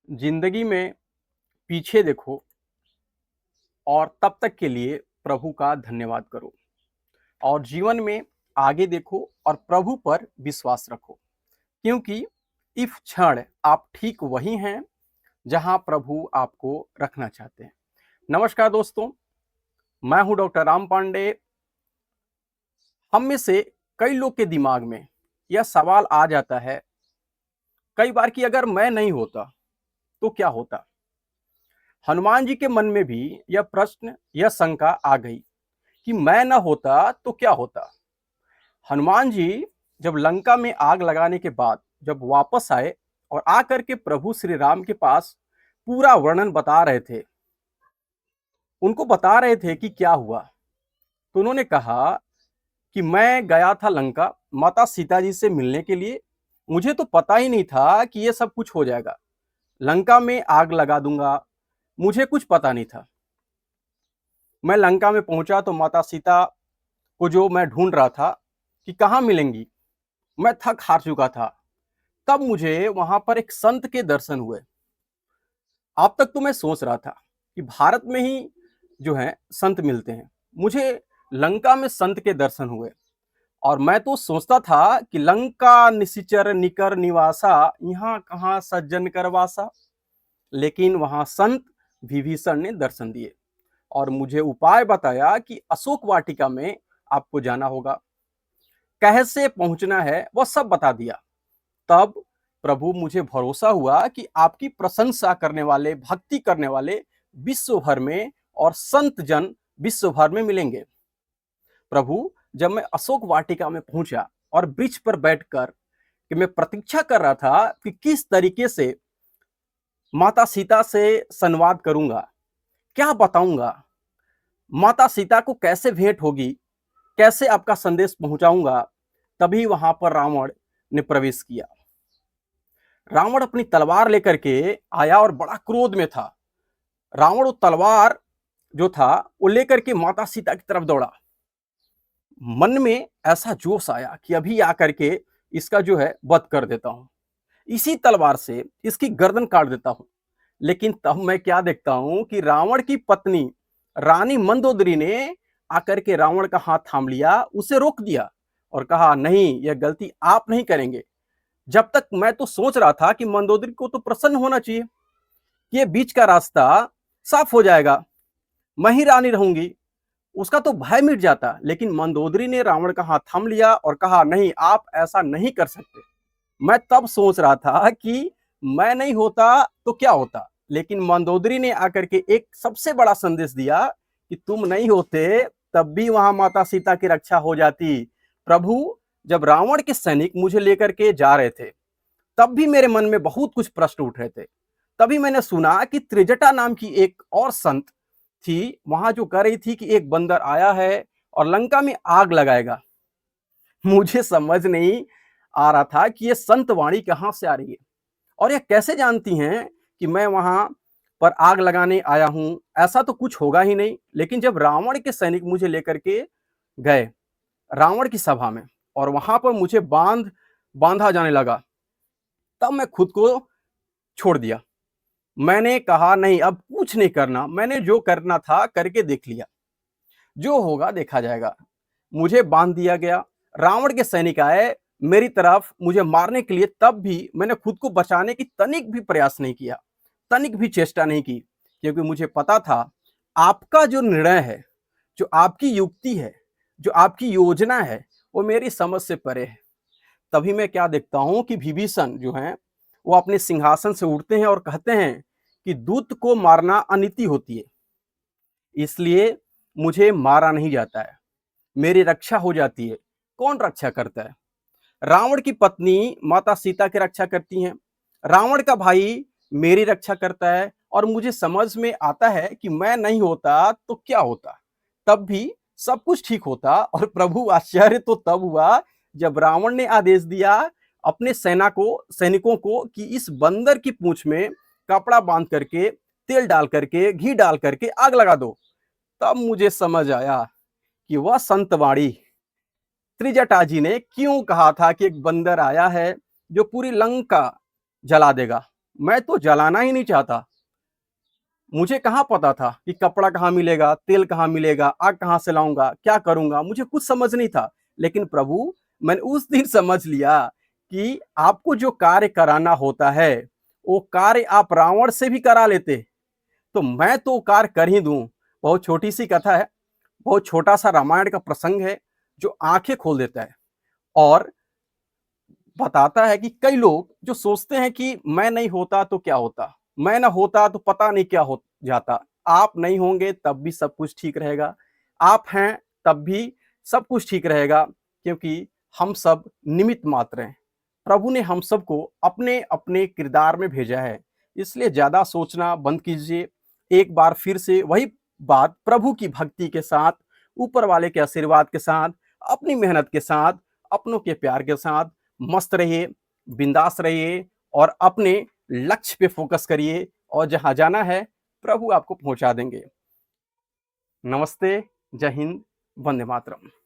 जिंदगी में पीछे देखो और तब तक के लिए प्रभु का धन्यवाद करो और जीवन में आगे देखो और प्रभु पर विश्वास रखो, क्योंकि इस क्षण आप ठीक वही हैं जहां प्रभु आपको रखना चाहते हैं। नमस्कार दोस्तों, मैं हूं डॉक्टर राम पांडे। हम में से कई लोग के दिमाग में यह सवाल आ जाता है कई बार कि अगर मैं नहीं होता तो क्या होता। हनुमान जी के मन में भी यह प्रश्न, यह शंका आ गई कि मैं न होता तो क्या होता। हनुमान जी जब लंका में आग लगाने के बाद जब वापस आए और आकर के प्रभु श्री राम के पास पूरा वर्णन बता रहे थे, उनको बता रहे थे कि क्या हुआ, तो उन्होंने कहा कि मैं गया था लंका माता सीता जी से मिलने के लिए। मुझे तो पता ही नहीं था कि ये सब कुछ हो जाएगा, लंका में आग लगा दूंगा, मुझे कुछ पता नहीं था। मैं लंका में पहुंचा तो माता सीता को जो मैं ढूंढ रहा था कि कहाँ मिलेंगी, मैं थक हार चुका था। तब मुझे वहां पर एक संत के दर्शन हुए। अब तक तो मैं सोच रहा था कि भारत में ही जो है संत मिलते हैं, मुझे लंका में संत के दर्शन हुए। और मैं तो सोचता था कि लंका निशिचर निकर निवासा, यहाँ कहाँ सज्जन कर वासा। लेकिन वहां संत विभीषण ने दर्शन दिए और मुझे उपाय बताया कि अशोक वाटिका में आपको जाना होगा, कैसे पहुंचना है वह सब बता दिया। तब प्रभु मुझे भरोसा हुआ कि आपकी प्रशंसा करने वाले, भक्ति करने वाले विश्व भर में और संत जन विश्व भर में मिलेंगे। प्रभु, जब मैं अशोक वाटिका में पहुंचा और वृक्ष पर बैठकर कि मैं प्रतीक्षा कर रहा था कि किस तरीके से माता सीता से संवाद करूंगा, क्या बताऊंगा, माता सीता को कैसे भेंट होगी, कैसे आपका संदेश पहुंचाऊंगा, तभी वहां पर रावण ने प्रवेश किया। रावण अपनी तलवार लेकर के आया और बड़ा क्रोध में था। रावण वो तलवार जो था वो लेकर के माता सीता की तरफ दौड़ा। मन में ऐसा जोश आया कि अभी आकर के इसका जो है वध कर देता हूं, इसी तलवार से इसकी गर्दन काट देता हूं। लेकिन तब मैं क्या देखता हूं कि रावण की पत्नी रानी मंदोदरी ने आकर के रावण का हाथ थाम लिया, उसे रोक दिया और कहा, नहीं, यह गलती आप नहीं करेंगे। जब तक मैं तो सोच रहा था कि मंदोदरी को तो प्रसन्न होना चाहिए, ये बीच का रास्ता साफ हो जाएगा, मैं ही रानी रहूंगी, उसका तो भय मिट जाता। लेकिन मंदोदरी ने रावण का हाथ थाम लिया और कहा, नहीं, आप ऐसा नहीं कर सकते। मैं तब सोच रहा था कि मैं नहीं होता तो क्या होता, लेकिन मंदोदरी ने आकर के एक सबसे बड़ा संदेश दिया कि तुम नहीं होते तब भी वहां माता सीता की रक्षा हो जाती। प्रभु, जब रावण के सैनिक मुझे लेकर के जा रहे थे तब भी मेरे मन में बहुत कुछ प्रश्न उठ रहे थे। तभी मैंने सुना कि त्रिजटा नाम की एक और संत थी, वहां जो कह रही थी कि एक बंदर आया है और लंका में आग लगाएगा। मुझे समझ नहीं आ रहा था कि ये संत वाणी कहां से आ रही है और ये कैसे जानती हैं कि मैं वहां पर आग लगाने आया हूं। ऐसा तो कुछ होगा ही नहीं। लेकिन जब रावण के सैनिक मुझे लेकर के गए रावण की सभा में और वहां पर मुझे बांधा जाने लगा, तब मैं खुद को छोड़ दिया। मैंने कहा, नहीं, अब कुछ नहीं करना, मैंने जो करना था करके देख लिया, जो होगा देखा जाएगा। मुझे बांध दिया गया, रावण के सैनिक आए मेरी तरफ मुझे मारने के लिए, तब भी मैंने खुद को बचाने की तनिक भी प्रयास नहीं किया, तनिक भी चेष्टा नहीं की, क्योंकि मुझे पता था आपका जो निर्णय है, जो आपकी युक्ति है, जो आपकी योजना है, वो मेरी समझ से परे है। तभी मैं क्या देखता हूं कि विभीषण जो हैं वो अपने सिंहासन से उठते हैं और कहते हैं कि दूत को मारना अनीति होती है, इसलिए मुझे मारा नहीं जाता है, मेरी रक्षा हो जाती है। कौन रक्षा करता है? रावण की पत्नी माता सीता की रक्षा करती हैं, रावण का भाई मेरी रक्षा करता है। और मुझे समझ में आता है कि मैं नहीं होता तो क्या होता, तब भी सब कुछ ठीक होता। और प्रभु, आश्चर्य तो तब हुआ जब रावण ने आदेश दिया अपने सैनिकों को कि इस बंदर की पूंछ में कपड़ा बांध करके, तेल डाल करके, घी डाल करके आग लगा दो। तब मुझे समझ आया कि वह संतवाणी त्रिजटा जी ने क्यों कहा था कि एक बंदर आया है जो पूरी लंका जला देगा। मैं तो जलाना ही नहीं चाहता। मुझे कहाँ पता था कि कपड़ा कहाँ मिलेगा, तेल कहाँ मिलेगा, आग कहाँ से लाऊँगा, क्या करूँगा? मुझे कुछ समझ नहीं था। लेकिन प्रभु, मैंने उस दिन समझ लिया कि आपको जो कार्य कराना होता है, वो कार्य आप रावण से भी करा लेते, तो मैं तो कार्य कर ही दूँ। बहुत छोटी-सी कथा है, बहुत छोटा-सा रामायण का प्रसंग है, जो आँखें खोल देता है और बताता है कि कई लोग जो सोचते हैं कि मैं नहीं होता तो क्या होता? मैं ना होता तो पता नहीं क्या हो जाता। आप नहीं होंगे तब भी सब कुछ ठीक रहेगा। आप हैं तब भी सब कुछ ठीक रहेगा, क्योंकि हम सब निमित्त मात्र हैं। प्रभु ने हम सबको अपने-अपने किरदार में भेजा है। इसलिए ज़्यादा सोचना बंद कीजिए। एक बार फिर से वही बात प्रभु की भक्ति के साथ, ऊपर वाले के आशीर्वाद के साथ, अपनी मेहनत के साथ, अपनों के प्यार के साथ मस्त रहिए, बिंदास रहिए और अपने लक्ष्य पे फ़ोकस करिए और जहाँ जाना है, प्रभु आपको पहुँचा देंगे। नमस्ते, जय हिंद, वंदे मातरम।